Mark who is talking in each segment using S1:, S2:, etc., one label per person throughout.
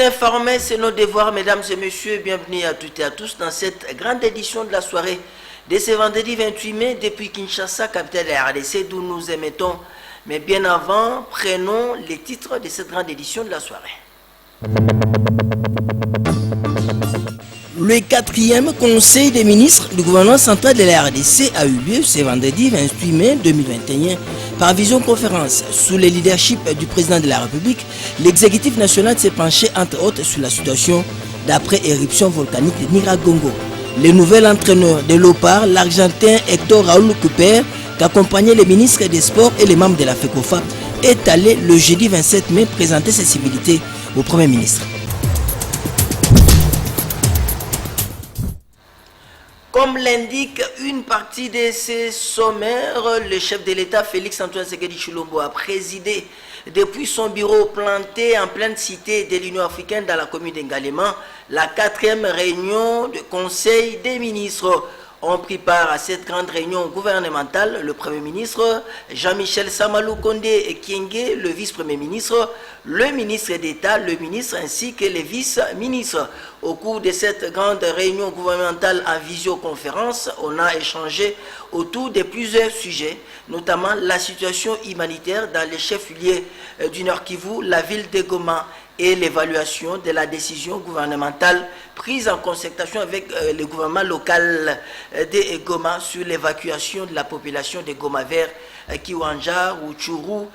S1: Informer, c'est nos devoirs, mesdames et messieurs. Bienvenue à toutes et à tous dans cette grande édition de la soirée de ce vendredi 28 mai depuis Kinshasa, capitale de la RDC, d'où nous émettons. Mais bien avant, prenons les titres de cette grande édition de la soirée. Le 4e Conseil des ministres du gouvernement central de la RDC a eu lieu ce vendredi 28 mai 2021 par visioconférence. Sous le leadership du président de la République, l'exécutif national s'est penché entre autres sur la situation d'après-éruption volcanique de Nyiragongo. Le nouvel entraîneur de l'OPAR, l'Argentin Hector Raúl Cooper, qu'accompagnaient les ministres des Sports et les membres de la FECOFA, est allé le jeudi 27 mai présenter ses civilités au Premier ministre. Comme l'indique une partie de ces sommaires, le chef de l'État Félix-Antoine Tshisekedi Tshilombo a présidé depuis son bureau planté en pleine cité de l'Union africaine dans la commune d'Engalema la 4e réunion du Conseil des ministres. Ont pris part à cette grande réunion gouvernementale le Premier ministre Jean-Michel Samalou Kondé Kienge, le vice-premier ministre, le ministre d'État, le ministre ainsi que les vice-ministres. Au cours de cette grande réunion gouvernementale en visioconférence, on a échangé autour de plusieurs sujets, notamment la situation humanitaire dans les chefs-lieux du Nord Kivu, la ville de Goma, et l'évaluation de la décision gouvernementale prise en concertation avec le gouvernement local de Goma sur l'évacuation de la population de Goma vers Kiwanja, Rutshuru,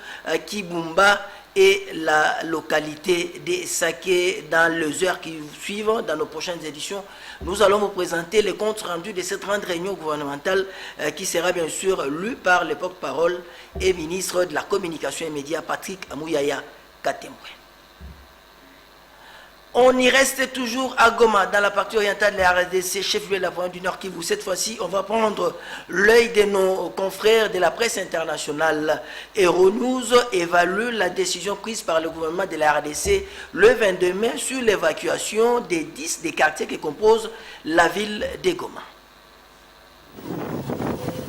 S1: Kibumba et la localité de Sake. Dans les heures qui suivent, dans nos prochaines éditions, nous allons vous présenter le compte rendu de cette grande réunion gouvernementale qui sera bien sûr lu par le porte-parole et ministre de la Communication et Médias, Patrick Amouyaya Katemwe. On y reste toujours à Goma, dans la partie orientale de la RDC, chef-lieu de la province du Nord Kivu. Cette fois-ci, on va prendre l'œil de nos confrères de la presse internationale. Euronews évalue la décision prise par le gouvernement de la RDC le 22 mai sur l'évacuation des 10 des quartiers qui composent la ville de Goma.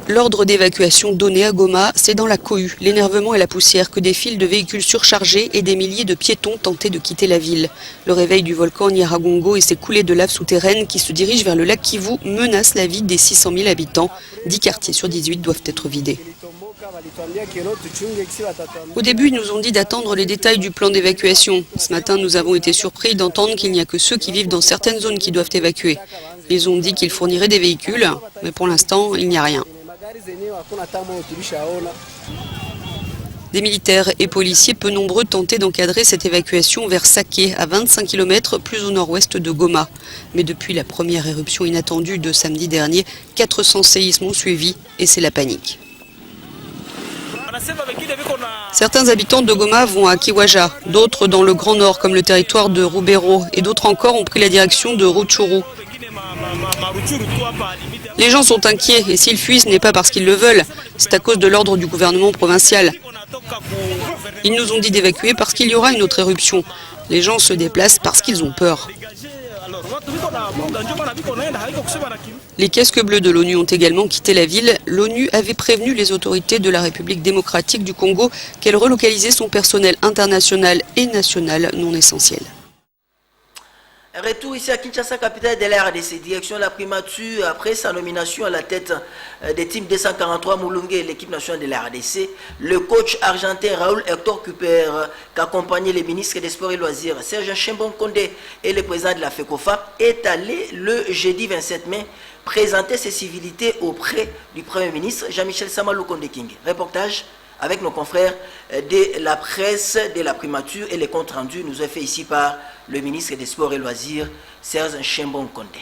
S2: L'ordre d'évacuation donné à Goma, c'est dans la cohue, l'énervement et la poussière que des files de véhicules surchargés et des milliers de piétons tentaient de quitter la ville. Le réveil du volcan Nyiragongo et ses coulées de lave souterraines qui se dirigent vers le lac Kivu menacent la vie des 600 000 habitants. 10 quartiers sur 18 doivent être vidés. Au début, ils nous ont dit d'attendre les détails du plan d'évacuation. Ce matin, nous avons été surpris d'entendre qu'il n'y a que ceux qui vivent dans certaines zones qui doivent évacuer. Ils ont dit qu'ils fourniraient des véhicules, mais pour l'instant, il n'y a rien. Des militaires et policiers peu nombreux tentaient d'encadrer cette évacuation vers Sake, à 25 km plus au nord-ouest de Goma. Mais depuis la première éruption inattendue de samedi dernier, 400 séismes ont suivi et c'est la panique. Certains habitants de Goma vont à Kiwanja, d'autres dans le Grand Nord comme le territoire de Rubero et d'autres encore ont pris la direction de Rutshuru. Les gens sont inquiets et s'ils fuient, ce n'est pas parce qu'ils le veulent, c'est à cause de l'ordre du gouvernement provincial. Ils nous ont dit d'évacuer parce qu'il y aura une autre éruption. Les gens se déplacent parce qu'ils ont peur. Les casques bleus de l'ONU ont également quitté la ville. L'ONU avait prévenu les autorités de la République démocratique du Congo qu'elle relocalisait son personnel international et national non essentiel.
S1: Retour ici à Kinshasa, capitale de la RDC, direction de la primature après sa nomination à la tête des teams 243 Moulungue, l'équipe nationale de la RDC. Le coach argentin Raúl Hector Cooper, qu'accompagnait les ministres des Sports et Loisirs, Serge Chembon Kondé et le président de la FECOFA, est allé le jeudi 27 mai présenter ses civilités auprès du Premier ministre Jean-Michel Samalou Kondé King. Reportage avec nos confrères de la presse de la primature et les comptes rendus nous est fait ici par le ministre des Sports et Loisirs, Serge Chembon Kondé.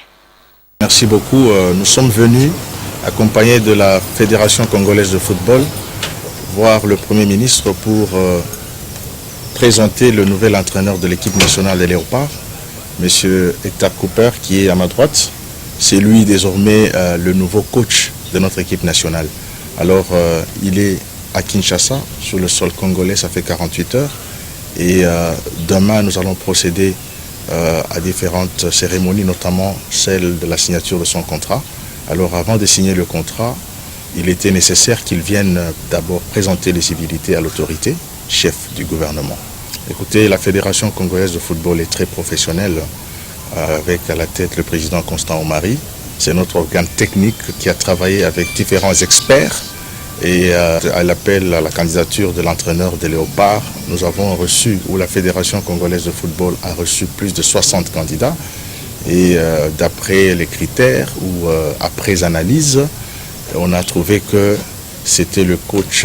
S3: Merci beaucoup. Nous sommes venus accompagnés de la Fédération congolaise de football voir le Premier ministre pour présenter le nouvel entraîneur de l'équipe nationale des Léopards, M. Hector Cooper, qui est à ma droite. C'est lui désormais le nouveau coach de notre équipe nationale. Alors, il est à Kinshasa, sur le sol congolais, ça fait 48 heures. Et demain, nous allons procéder à différentes cérémonies, notamment celle de la signature de son contrat. Alors, avant de signer le contrat, il était nécessaire qu'il vienne d'abord présenter les civilités à l'autorité, chef du gouvernement. Écoutez, la Fédération congolaise de football est très professionnelle, avec à la tête le président Constant Omari. C'est notre organe technique qui a travaillé avec différents experts. Et à l'appel à la candidature de l'entraîneur des Léopards, nous avons reçu, ou la Fédération congolaise de football a reçu plus de 60 candidats. Et d'après les critères, ou après analyse, on a trouvé que c'était le coach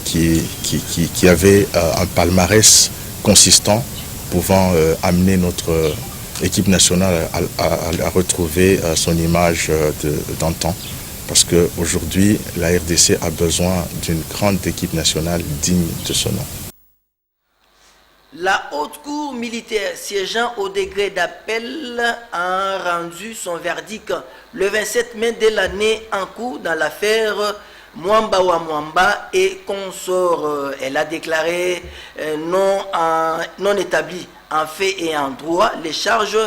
S3: qui avait un palmarès consistant, pouvant amener notre équipe nationale à retrouver son image d'antan. Parce qu'aujourd'hui, la RDC a besoin d'une grande équipe nationale digne de ce nom.
S1: La haute cour militaire siégeant au degré d'appel a rendu son verdict le 27 mai de l'année en cours dans l'affaire Mwamba wa Mwamba et consort. Elle a déclaré non établi en fait et en droit les charges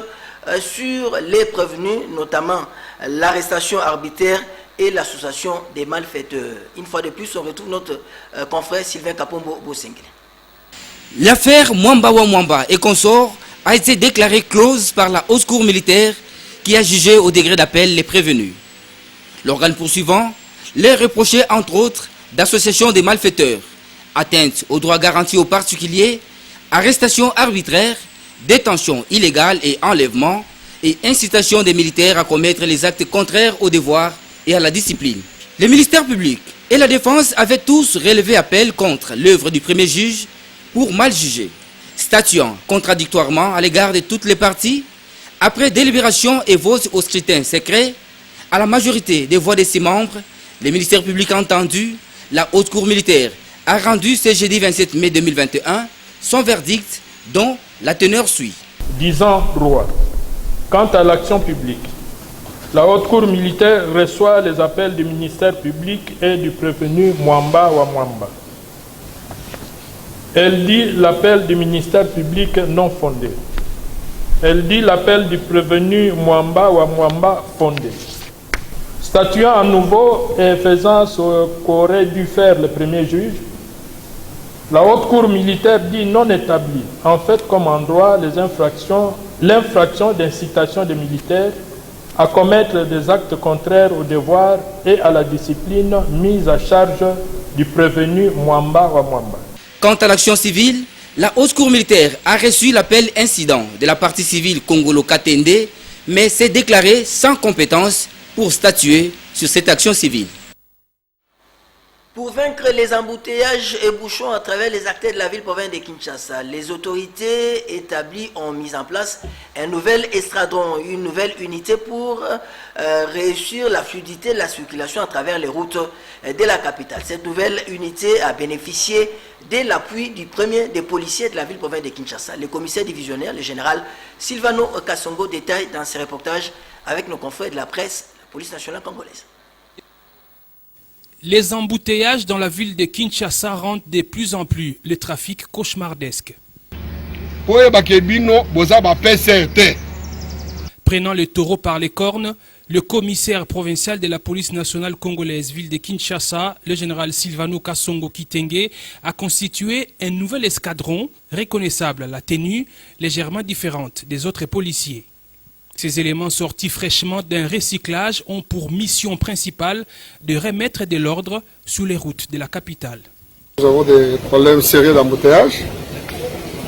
S1: sur les prévenus, notamment l'arrestation arbitraire et l'association des malfaiteurs. Une fois de plus, on retrouve notre confrère Sylvain Kapombo Bosengele.
S4: L'affaire Mwamba wa Mwamba et consort a été déclarée close par la haute cour militaire qui a jugé au degré d'appel les prévenus. L'organe poursuivant les reprochait entre autres d'association des malfaiteurs, atteinte aux droits garantis aux particuliers, arrestation arbitraire, détention illégale et enlèvement et incitation des militaires à commettre les actes contraires aux devoirs et à la discipline. Le ministère public et la défense avaient tous relevé appel contre l'œuvre du premier juge pour mal juger, statuant contradictoirement à l'égard de toutes les parties. Après délibération et vote au scrutin secret, à la majorité des voix de ses membres, le ministère public a entendu, la haute cour militaire a rendu ce jeudi 27 mai 2021 son verdict dont la teneur suit.
S5: Disant droit. Quant à l'action publique, la haute cour militaire reçoit les appels du ministère public et du prévenu Mwamba wa Mwamba. Elle dit l'appel du ministère public non fondé. Elle dit l'appel du prévenu Mwamba wa Mwamba fondé. Statuant à nouveau et faisant ce qu'aurait dû faire le premier juge, la haute cour militaire dit non établi, en fait comme en droit, l'infraction d'incitation des militaires à commettre des actes contraires au devoir et à la discipline mise à charge du prévenu Mwamba wa Mwamba.
S4: Quant à l'action civile, la haute cour militaire a reçu l'appel incident de la partie civile Congolo-Katende, mais s'est déclarée sans compétence pour statuer sur cette action civile.
S1: Pour vaincre les embouteillages et bouchons à travers les artères de la ville-province de Kinshasa, les autorités établies ont mis en place un nouvel estradron, une nouvelle unité pour réussir la fluidité de la circulation à travers les routes de la capitale. Cette nouvelle unité a bénéficié de l'appui du premier des policiers de la ville-province de Kinshasa, le commissaire divisionnaire, le général Silvano Kasongo, détaille dans ses reportages avec nos confrères de la presse, la police nationale congolaise.
S6: Les embouteillages dans la ville de Kinshasa rendent de plus en plus le trafic cauchemardesque. Prenant le taureau par les cornes, le commissaire provincial de la police nationale congolaise ville de Kinshasa, le général Silvano Kasongo Kitenge, a constitué un nouvel escadron reconnaissable à la tenue légèrement différente des autres policiers. Ces éléments sortis fraîchement d'un recyclage ont pour mission principale de remettre de l'ordre sur les routes de la capitale.
S7: Nous avons des problèmes sérieux d'embouteillage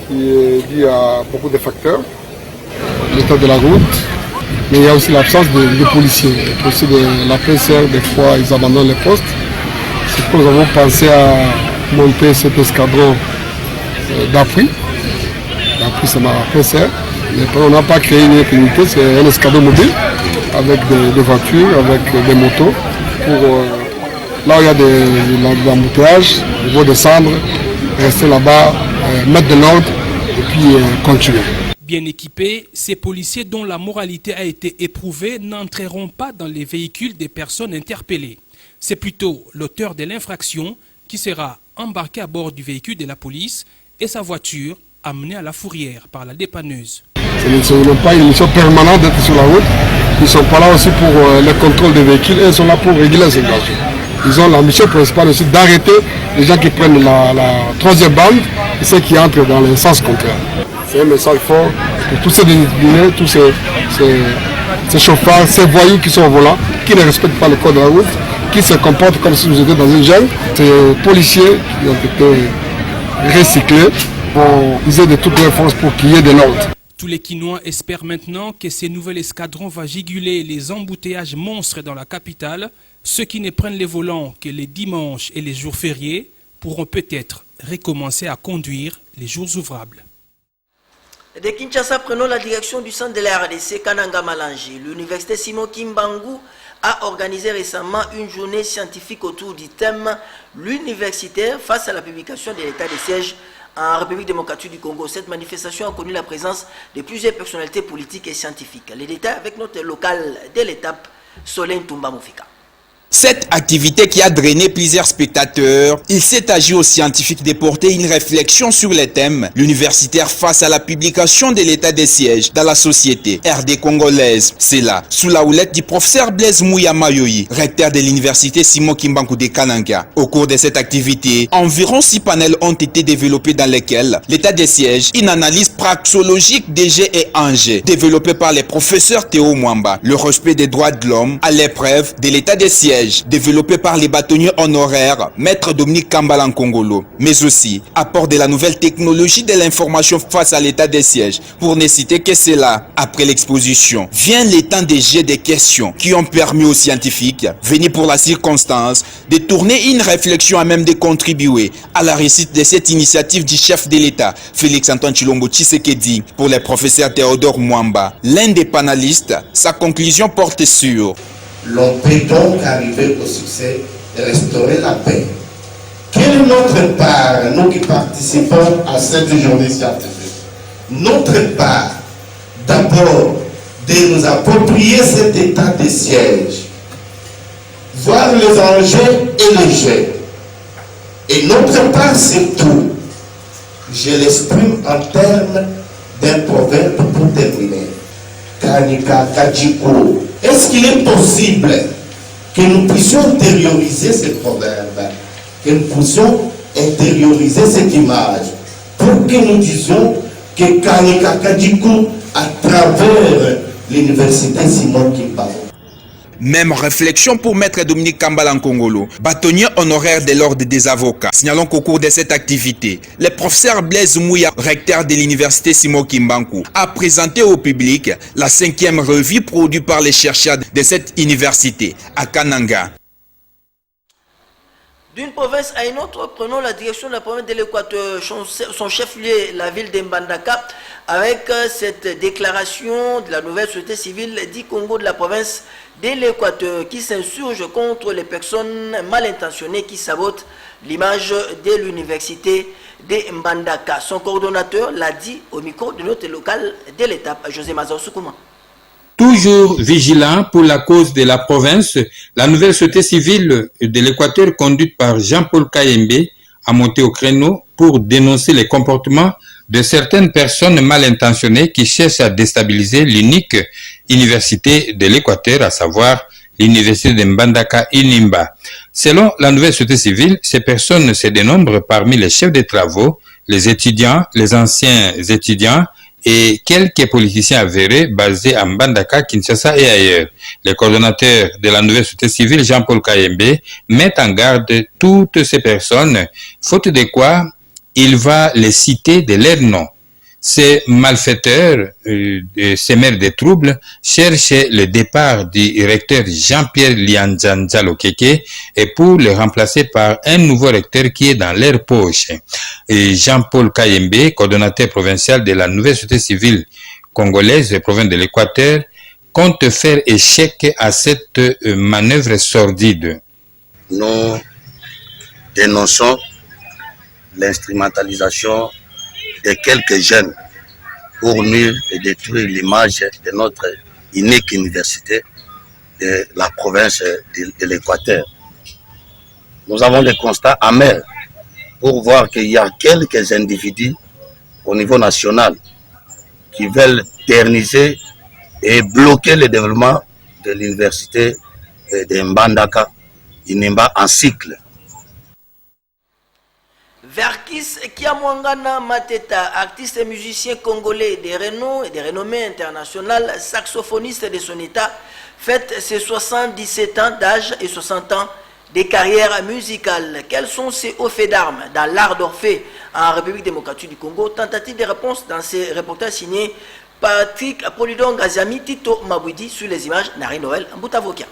S7: qui est dû à beaucoup de facteurs. L'état de la route, mais il y a aussi l'absence de policiers. Aussi de la PCR, des fois ils abandonnent les postes. C'est pourquoi nous avons pensé à monter cet escadron d'appui. L'appui c'est ma PCR. Mais on n'a pas créé une unité, c'est un escadron mobile avec des voitures, avec des motos. Pour, là où il y a des embouteillages, ils vont descendre rester là-bas, mettre de l'ordre et puis continuer.
S6: Bien équipés, ces policiers dont la moralité a été éprouvée n'entreront pas dans les véhicules des personnes interpellées. C'est plutôt l'auteur de l'infraction qui sera embarqué à bord du véhicule de la police et sa voiture amenée à la fourrière par la dépanneuse.
S7: Ce n'est pas une mission permanente d'être sur la route. Ils ne sont pas là aussi pour le contrôle des véhicules, ils sont là pour régler la situation. Ils ont la mission principale aussi d'arrêter les gens qui prennent la troisième bande et ceux qui entrent dans le sens contraire. C'est un message fort pour tous ces disciplinés, tous ces chauffeurs, ces voyous qui sont au volant, qui ne respectent pas le code de la route, qui se comportent comme si nous étions dans une jungle. Ces policiers qui ont été recyclés vont user de toutes leurs forces pour qu'il y ait de l'ordre.
S6: Tous les Quinois espèrent maintenant que ces nouveaux escadrons vont juguler les embouteillages monstres dans la capitale. Ceux qui ne prennent les volants que les dimanches et les jours fériés pourront peut-être recommencer à conduire les jours ouvrables.
S1: De Kinshasa, prenons la direction du centre de la RDC Kananga Malangi. L'université Simon Kimbangu a organisé récemment une journée scientifique autour du thème l'universitaire face à la publication de l'état de siège en République démocratique du Congo. Cette manifestation a connu la présence de plusieurs personnalités politiques et scientifiques. Les détails avec notre local de l'étape, Solène Toumba Moufika.
S8: Cette activité qui a drainé plusieurs spectateurs, il s'est agi aux scientifiques de porter une réflexion sur les thèmes l'universitaire face à la publication de l'état des sièges dans la société RD congolaise. C'est là, sous la houlette du professeur Blaise Mouya Mayoyi, recteur de l'université Simon Kimbangu de Kananga. Au cours de cette activité, environ 6 panels ont été développés dans lesquels l'état des sièges, une analyse praxologique des jets et enjeux, développée par les professeurs Théo Mwamba, le respect des droits de l'homme à l'épreuve de l'état des sièges, développé par les bâtonniers honoraires Maître Dominique Kambala Nkongolo, mais aussi apport de la nouvelle technologie de l'information face à l'état des sièges. Pour ne citer que cela, après l'exposition, vient le temps des jets de questions qui ont permis aux scientifiques, venus pour la circonstance, de tourner une réflexion à même de contribuer à la réussite de cette initiative du chef de l'État, Félix-Antoine Tshilombo Tshisekedi. Pour le professeur Théodore Mwamba, l'un des panélistes, sa conclusion porte sur
S9: l'on peut donc arriver au succès et restaurer la paix. Quelle est notre part, nous qui participons à cette journée scientifique? Notre part, d'abord, de nous approprier cet état de siège, voir les enjeux et les jeux. Et notre part, surtout, je l'exprime en termes d'un proverbe pour terminer. Kanika Kajiko. Est-ce qu'il est possible que nous puissions intérioriser ce proverbe, que nous puissions intérioriser cette image, pour que nous disions que Kanika Kajiko à travers l'université Simon Kimbangu?
S8: Même réflexion pour Maître Dominique Kambala Nkongolo, bâtonnier honoraire de l'ordre des avocats. Signalons qu'au cours de cette activité, le professeur Blaise Mouya, recteur de l'université Simon Kimbangu, a présenté au public la 5e revue produite par les chercheurs de cette université à Kananga.
S1: D'une province à une autre, prenons la direction de la province de l'Équateur, son chef-lieu, la ville d'Mbandaka, avec cette déclaration de la nouvelle société civile du Congo de la province de l'Équateur qui s'insurge contre les personnes mal intentionnées qui sabotent l'image de l'université de Mbandaka. Son coordonnateur l'a dit au micro de notre local de l'étape, José Mazao Soukouma.
S10: Toujours vigilant pour la cause de la province, la nouvelle société civile de l'Équateur conduite par Jean-Paul Kayembe a monté au créneau pour dénoncer les comportements de certaines personnes mal intentionnées qui cherchent à déstabiliser l'unique université de l'Équateur, à savoir l'université de Mbandaka Inimba. Selon la nouvelle société civile, ces personnes se dénombrent parmi les chefs de travaux, les étudiants, les anciens étudiants, et quelques politiciens avérés basés à Mbandaka, Kinshasa et ailleurs. Le coordonnateur de la nouvelle société civile, Jean-Paul Kayembe, met en garde toutes ces personnes, faute de quoi il va les citer de leur nom. Ces malfaiteurs, sémères des troubles, cherchent le départ du recteur Jean-Pierre Lianzanza Lokeke et pour le remplacer par un nouveau recteur qui est dans leur poche. Et Jean-Paul Kayembe, coordonnateur provincial de la nouvelle société civile congolaise, province de l'Équateur, compte faire échec à cette manœuvre sordide.
S9: Nous dénonçons
S11: l'instrumentalisation de quelques jeunes pour nuire et détruire l'image de notre unique université de la province de l'Équateur. Nous avons des constats amers pour voir qu'il y a quelques individus au niveau national qui veulent terniser et bloquer le développement de l'université de Mbandaka, Inimba en cycle.
S1: Verkis Kiamwangana Mateta, artiste et musicien congolais de renom et de renommée internationale, saxophoniste de son état, fête ses 77 ans d'âge et 60 ans de carrière musicale. Quels sont ses hauts faits d'armes dans l'art d'Orphée en République démocratique du Congo? Tentative de réponse dans ces reportages signés Patrick Polidon Gazami, Tito Mabouidi sur les images Nari Noël Mboutavokia.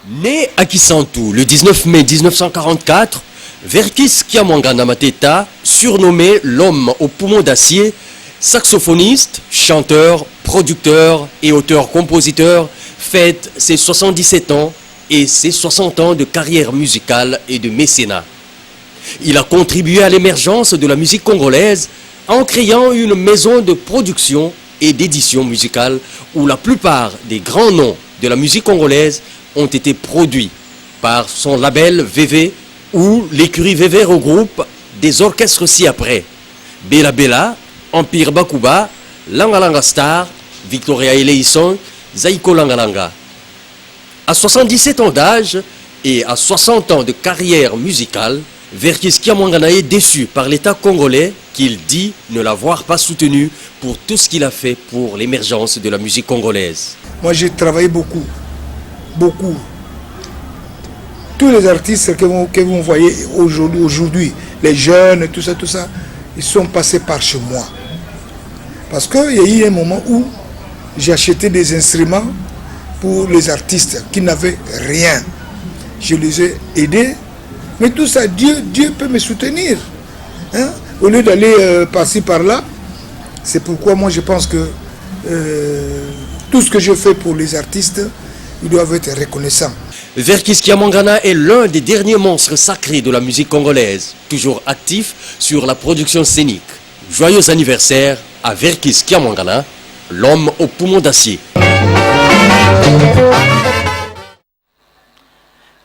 S12: Né à Kisantu le 19 mai 1944, Verkis Kiamwangana Mateta, surnommé l'homme au poumon d'acier, saxophoniste, chanteur, producteur et auteur-compositeur, fête ses 77 ans et ses 60 ans de carrière musicale et de mécénat. Il a contribué à l'émergence de la musique congolaise en créant une maison de production et d'édition musicale où la plupart des grands noms de la musique congolaise ont été produits par son label VV, où l'écurie VV regroupe des orchestres ci-après: Bela Bela, Empire Bakuba, Langa Langa Star, Victoria Eleison, Zaiko Langa Langa. À 77 ans d'âge et à 60 ans de carrière musicale, Verkis Kiamwangana est déçu par l'État congolais qu'il dit ne l'avoir pas soutenu pour tout ce qu'il a fait pour l'émergence de la musique congolaise.
S7: Moi j'ai travaillé beaucoup. Tous les artistes que vous voyez aujourd'hui, les jeunes, tout ça, ils sont passés par chez moi. Parce qu'il y a eu un moment où j'ai acheté des instruments pour les artistes qui n'avaient rien. Je les ai aidés, mais tout ça, Dieu peut me soutenir. Hein? Au lieu d'aller par-ci, par-là, c'est pourquoi moi je pense que tout ce que je fais pour les artistes, ils doivent être reconnaissants.
S12: Verkis Kiamwangana est l'un des derniers monstres sacrés de la musique congolaise, toujours actif sur la production scénique. Joyeux anniversaire à Verkis Kiamwangana, l'homme au poumon d'acier.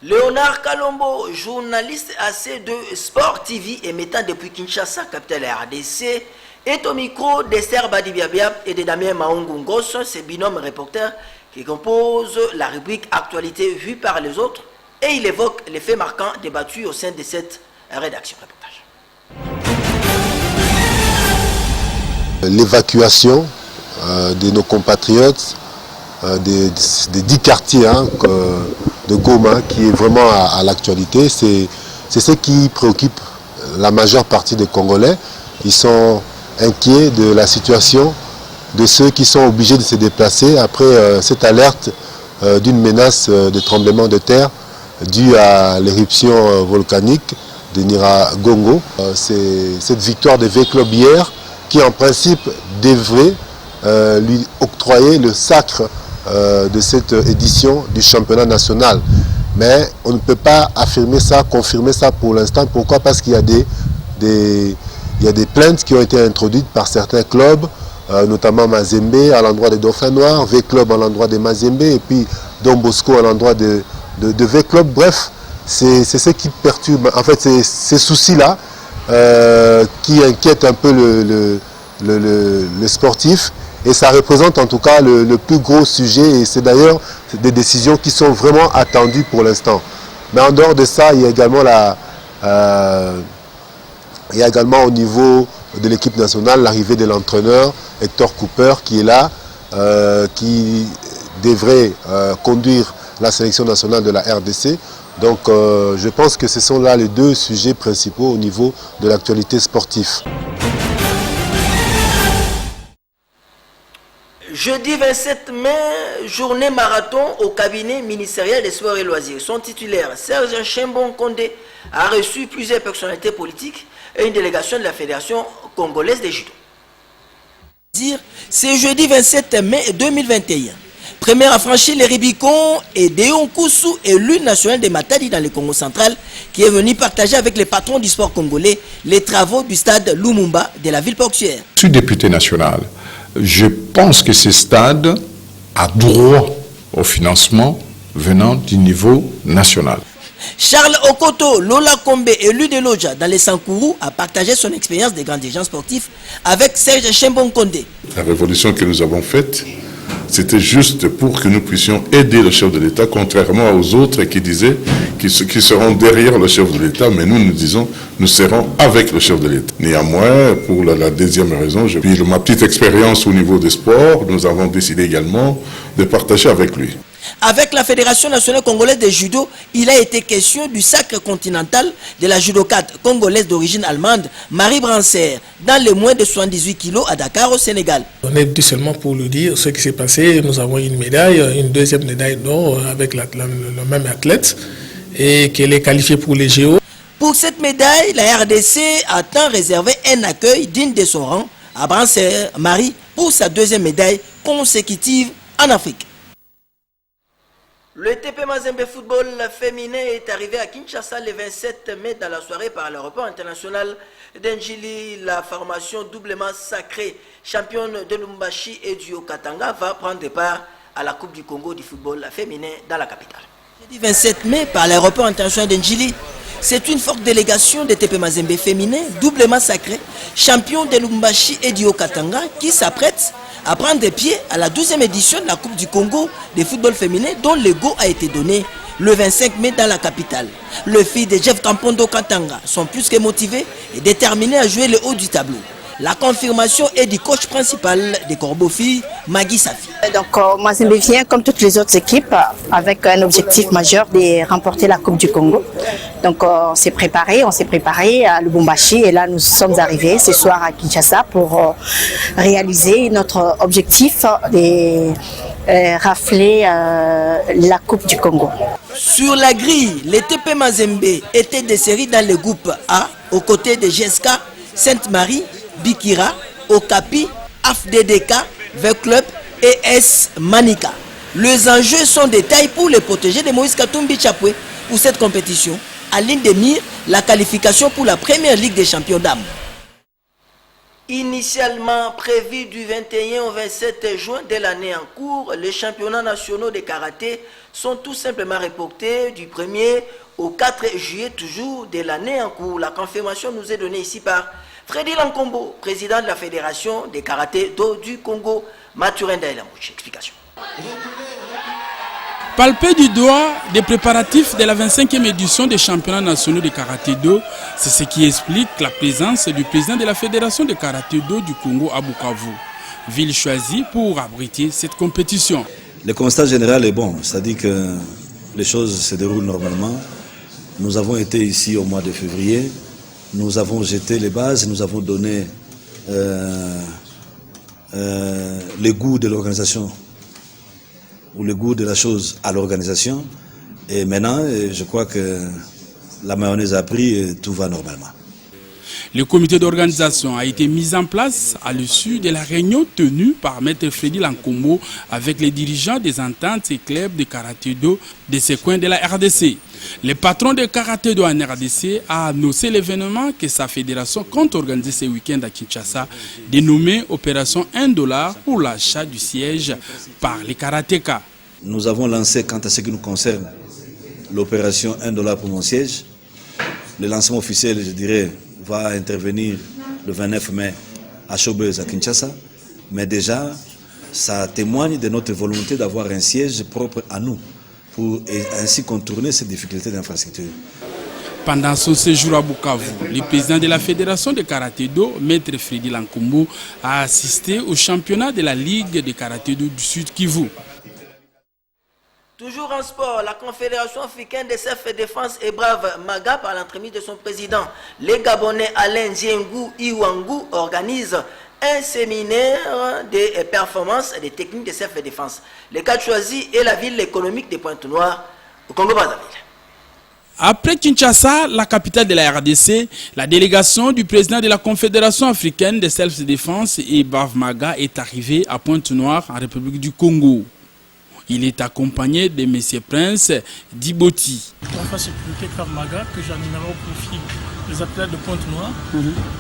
S1: Léonard Kalombo, journaliste AC2 Sport TV émettant depuis Kinshasa, capitale RDC, est au micro d'Esther Badibiabiab et de Damien Maungungos, ses binômes reporters qui composent la rubrique Actualité vue par les autres, et il évoque les faits marquants débattus au sein de cette rédaction.
S13: L'évacuation de nos compatriotes des 10 quartiers de Goma, qui est vraiment à l'actualité, c'est ce qui préoccupe la majeure partie des Congolais. Ils sont inquiets de la situation de ceux qui sont obligés de se déplacer après cette alerte d'une menace de tremblement de terre due à l'éruption volcanique de Nyiragongo. C'est cette victoire de V-Club hier qui en principe devrait lui octroyer le sacre de cette édition du championnat national. Mais on ne peut pas affirmer ça, confirmer ça pour l'instant. Pourquoi? Parce qu'il y a des plaintes qui ont été introduites par certains clubs, notamment Mazembe à l'endroit des Dauphins Noirs, V-Club à l'endroit des Mazembe, et puis Don Bosco à l'endroit de V-Club. Bref, c'est ce qui perturbe, en fait, c'est ces soucis-là qui inquiètent un peu le sportif, et ça représente en tout cas le plus gros sujet, et c'est d'ailleurs des décisions qui sont vraiment attendues pour l'instant. Mais en dehors de ça, il y a également au niveau de l'équipe nationale l'arrivée de l'entraîneur Hector Cooper qui est là, qui devrait conduire la sélection nationale de la RDC. Donc je pense que ce sont là les deux sujets principaux au niveau de l'actualité sportive.
S1: Jeudi 27 mai, journée marathon au cabinet ministériel des sports et loisirs. Son titulaire, Serge Chimbon Condé, a reçu plusieurs personnalités politiques et une délégation de la Fédération congolaise des judo. C'est jeudi 27 mai 2021. Première à franchir les Rubicons et Déon Koussou, élu national de Matadi dans le Congo central, qui est venu partager avec les patrons du sport congolais les travaux du stade Lumumba de la ville portuaire.
S14: Je suis député national. Je pense que ce stade a droit au financement venant du niveau national.
S1: Charles Okoto, Lola Kombe, élu de Loja dans les Sankourou, a partagé son expérience de grand dirigeant sportif avec Serge Chembon Kondé.
S15: La révolution que nous avons faite, c'était juste pour que nous puissions aider le chef de l'État, contrairement aux autres qui disaient qu'ils seront derrière le chef de l'État, mais nous disons nous serons avec le chef de l'État. Néanmoins, pour la deuxième raison, puis ma petite expérience au niveau des sports, nous avons décidé également de partager avec lui.
S1: Avec la Fédération nationale congolaise de judo, il a été question du sacre continental de la judokate congolaise d'origine allemande, Marie Brancer, dans les moins de 78 kilos à Dakar au Sénégal.
S16: On est dit seulement pour le dire ce qui s'est passé. Nous avons une médaille, une deuxième médaille d'or avec le même athlète et qu'elle est qualifiée pour les JO.
S1: Pour cette médaille, la RDC a tant réservé un accueil digne de son rang à Brancer Marie pour sa deuxième médaille consécutive en Afrique. Le TP Mazembe Football féminin est arrivé à Kinshasa le 27 mai dans la soirée par l'aéroport international d'Njili. La formation doublement sacrée, championne de Lumbashi et du Okatanga, va prendre part à la Coupe du Congo du football féminin dans la capitale. Le 27 mai par l'aéroport international d'Njili, c'est une forte délégation de TP Mazembe féminin doublement sacrée, champion de Lumbashi et du Okatanga, qui s'apprête à prendre pied à la 12e édition de la Coupe du Congo de football féminin dont le go a été donné le 25 mai dans la capitale. Les filles de Jeff Kampondo Katanga sont plus que motivées et déterminées à jouer le haut du tableau. La confirmation est du coach principal des Corbeaux-Filles, Magui Safi.
S17: Donc, Mazembe vient, comme toutes les autres équipes, avec un objectif majeur de remporter la Coupe du Congo. Donc, on s'est préparé à Lubumbashi et là, nous sommes arrivés ce soir à Kinshasa pour réaliser notre objectif de rafler la Coupe du Congo.
S1: Sur la grille, les TP Mazembe étaient desservis dans le groupe A, aux côtés de GSK, Sainte-Marie, Bikira, Okapi, AFDDK, V-Club et S Manika. Les enjeux sont des tailles pour les protéger de Moïse Katumbi Chapwe pour cette compétition. À ligne de mire, la qualification pour la première Ligue des champions dames. Initialement prévu du 21 au 27 juin de l'année en cours, les championnats nationaux de karaté sont tout simplement reportés du 1er au 4 juillet toujours de l'année en cours. La confirmation nous est donnée ici par Freddy Lankombo, président de la Fédération des karaté-do du Congo. Mathurin Daelamouchi, explication.
S6: Palpé du doigt des préparatifs de la 25e édition des championnats nationaux de karaté-do, c'est ce qui explique la présence du président de la Fédération de karaté-do du Congo à Bukavu, ville choisie pour abriter cette compétition.
S18: Le constat général est bon, c'est-à-dire que les choses se déroulent normalement. Nous avons été ici au mois de février, nous avons jeté les bases, nous avons donné le goût de l'organisation ou le goût de la chose à l'organisation. Et maintenant, je crois que la mayonnaise a pris et tout va normalement.
S6: Le comité d'organisation a été mis en place à l'issue de la réunion tenue par Maître Freddy Lankombo avec les dirigeants des ententes et clubs de karaté-do de ces coins de la RDC. Le patron de karaté-do en RDC a annoncé l'événement que sa fédération compte organiser ce week-end à Kinshasa, dénommé Opération $1 pour l'achat du siège par les karatékas.
S18: Nous avons lancé, quant à ce qui nous concerne, l'opération $1 pour mon siège. Le lancement officiel, je dirais, va intervenir le 29 mai à Showbuzz à Kinshasa. Mais déjà, ça témoigne de notre volonté d'avoir un siège propre à nous pour ainsi contourner ces difficultés d'infrastructure.
S6: Pendant son séjour à Bukavu, le président de la Fédération de karaté-do, Maître Freddy Lankombo, a assisté au championnat de la Ligue de karaté-do du Sud Kivu.
S1: Toujours en sport, la Confédération africaine de self-défense et brave Maga, par l'entremise de son président, les Gabonais Alain Ziengou Iwangu, organise un séminaire de performances et des techniques de self-défense. Le cadre choisi est la ville économique de Pointe-Noire, au Congo-Brazzaville.
S6: Après Kinshasa, la capitale de la RDC, la délégation du président de la Confédération africaine de self-défense et brave Maga est arrivée à Pointe-Noire, en République du Congo.
S19: Il est accompagné de M. Prince Diboti.
S16: Enfin, sécurité Krav Maga que j'animerai au profit des athlètes de Pointe-Noire,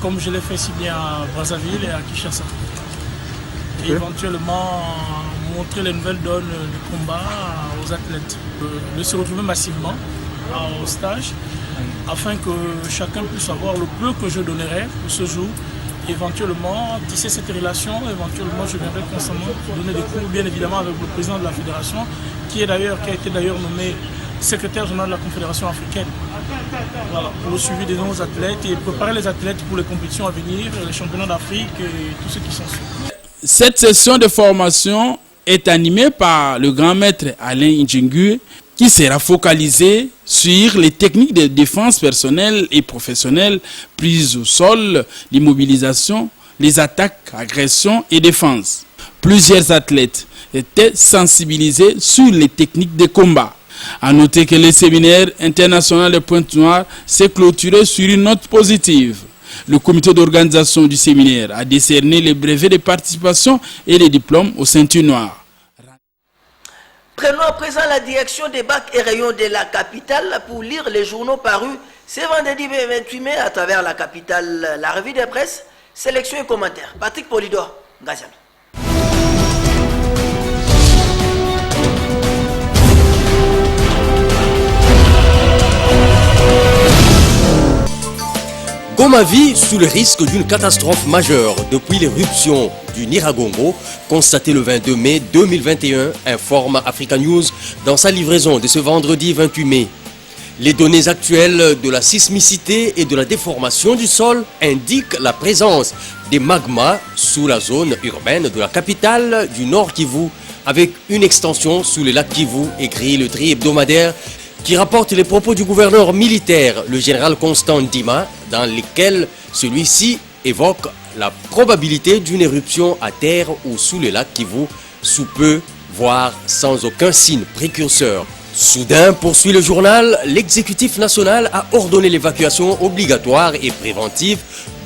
S16: comme je l'ai fait si bien à Brazzaville et à Kinshasa. Et éventuellement montrer les nouvelles donnes du combat aux athlètes. De se retrouver massivement au stage afin que chacun puisse avoir le peu que je donnerai pour ce jour. Éventuellement, tisser cette relation, éventuellement je viendrai constamment donner des cours, bien évidemment avec le président de la fédération, qui a été d'ailleurs nommé secrétaire général de la Confédération africaine. Voilà, pour le suivi de nos athlètes et préparer les athlètes pour les compétitions à venir, les championnats d'Afrique et tout ce qui s'en suit.
S19: Cette session de formation est animée par le grand maître Alain Indjengu, qui sera focalisé sur les techniques de défense personnelle et professionnelle, prise au sol, l'immobilisation, les attaques, agressions et défense. Plusieurs athlètes étaient sensibilisés sur les techniques de combat. A noter que le séminaire international de Pointe-Noire s'est clôturé sur une note positive. Le comité d'organisation du séminaire a décerné les brevets de participation et les diplômes aux ceintures noires.
S1: Prenons à présent la direction des bacs et rayons de la capitale pour lire les journaux parus ce vendredi 28 mai à travers la capitale, la revue de presse, sélection et commentaires. Patrick Polidor, Gaziami.
S12: Goma vit sous le risque d'une catastrophe majeure depuis l'éruption du Nyiragongo, constatée le 22 mai 2021, informe Africa News dans sa livraison de ce vendredi 28 mai. Les données actuelles de la sismicité et de la déformation du sol indiquent la présence des magmas sous la zone urbaine de la capitale du Nord Kivu, avec une extension sous le lac Kivu, écrit le tri hebdomadaire qui rapporte les propos du gouverneur militaire, le général Constant Ndima, dans lesquels celui-ci évoque la probabilité d'une éruption à terre ou sous le lac Kivu, sous peu, voire sans aucun signe précurseur. Soudain, poursuit le journal, l'exécutif national a ordonné l'évacuation obligatoire et préventive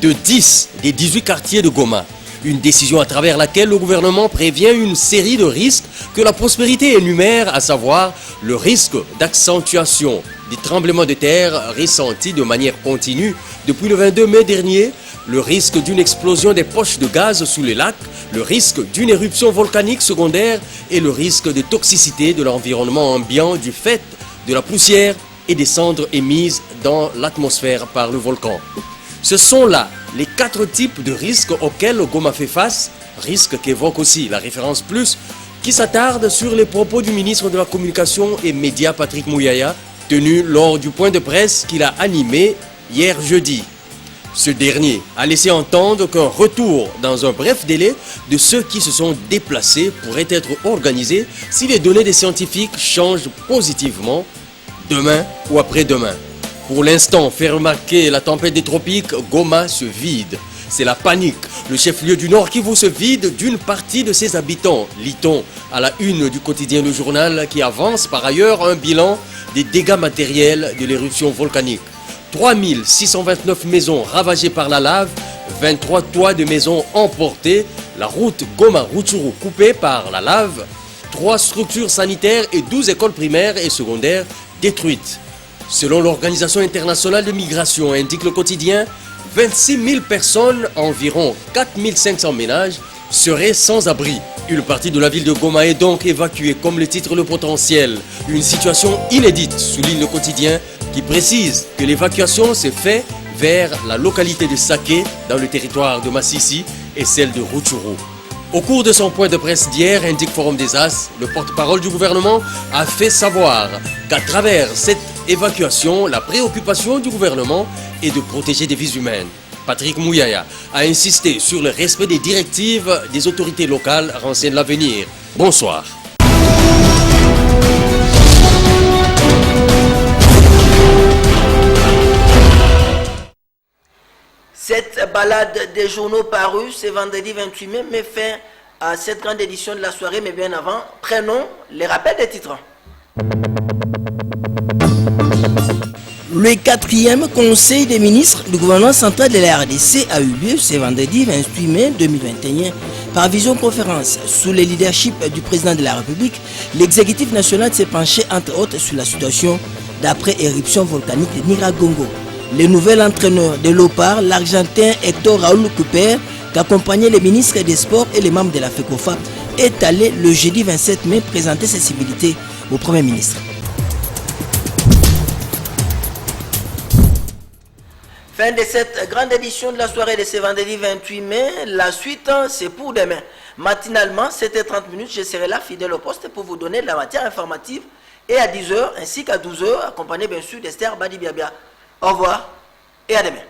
S12: de 10 des 18 quartiers de Goma. Une décision à travers laquelle le gouvernement prévient une série de risques que la prospérité énumère, à savoir le risque d'accentuation des tremblements de terre ressentis de manière continue depuis le 22 mai dernier, le risque d'une explosion des poches de gaz sous les lacs, le risque d'une éruption volcanique secondaire et le risque de toxicité de l'environnement ambiant du fait de la poussière et des cendres émises dans l'atmosphère par le volcan. Ce sont là les 4 types de risques auxquels Goma fait face, risques qu'évoque aussi la référence plus, qui s'attarde sur les propos du ministre de la Communication et Médias Patrick Mouyaya, tenu lors du point de presse qu'il a animé hier jeudi. Ce dernier a laissé entendre qu'un retour dans un bref délai de ceux qui se sont déplacés pourrait être organisé si les données des scientifiques changent positivement demain ou après-demain. Pour l'instant, fait remarquer la tempête des tropiques, Goma se vide. C'est la panique. Le chef-lieu du Nord Kivu se vide d'une partie de ses habitants, lit-on à la une du quotidien Le Journal, qui avance par ailleurs un bilan des dégâts matériels de l'éruption volcanique. 3629 maisons ravagées par la lave, 23 toits de maisons emportés, la route Goma-Rutshuru coupée par la lave, 3 structures sanitaires et 12 écoles primaires et secondaires détruites. Selon l'Organisation internationale de migration, indique le quotidien, 26 000 personnes, environ 4 500 ménages, seraient sans abri. Une partie de la ville de Goma est donc évacuée, comme le titre Le Potentiel. Une situation inédite, souligne le quotidien, qui précise que l'évacuation s'est faite vers la localité de Saké, dans le territoire de Massissi, et celle de Rutshuru. Au cours de son point de presse d'hier, indique Forum des As, le porte-parole du gouvernement a fait savoir qu'à travers cette évacuation, la préoccupation du gouvernement est de protéger des vies humaines. Patrick Mouyaya a insisté sur le respect des directives des autorités locales, renseigne l'Avenir. Bonsoir.
S1: Cette balade des journaux parus ce vendredi 28 mai met fin à cette grande édition de la soirée, mais bien avant, prenons les rappels des titres. Le 4e Conseil des ministres du gouvernement central de la RDC a eu lieu ce vendredi 28 mai 2021. Par visioconférence, sous le leadership du président de la République, l'exécutif national s'est penché entre autres sur la situation d'après éruption volcanique de Nyiragongo. Le nouvel entraîneur de l'OPAR, l'Argentin Héctor Raúl Cooper, qui accompagnait les ministres des Sports et les membres de la FECOFA, est allé le jeudi 27 mai présenter ses civilités au Premier ministre. Fin de cette grande édition de la soirée de ce vendredi 28 mai. La suite, c'est pour demain. Matinalement, 7h30, je serai là, fidèle au poste, pour vous donner de la matière informative. Et à 10h, ainsi qu'à 12h, accompagné bien sûr d'Esther Badi Biabia. Au revoir et à demain.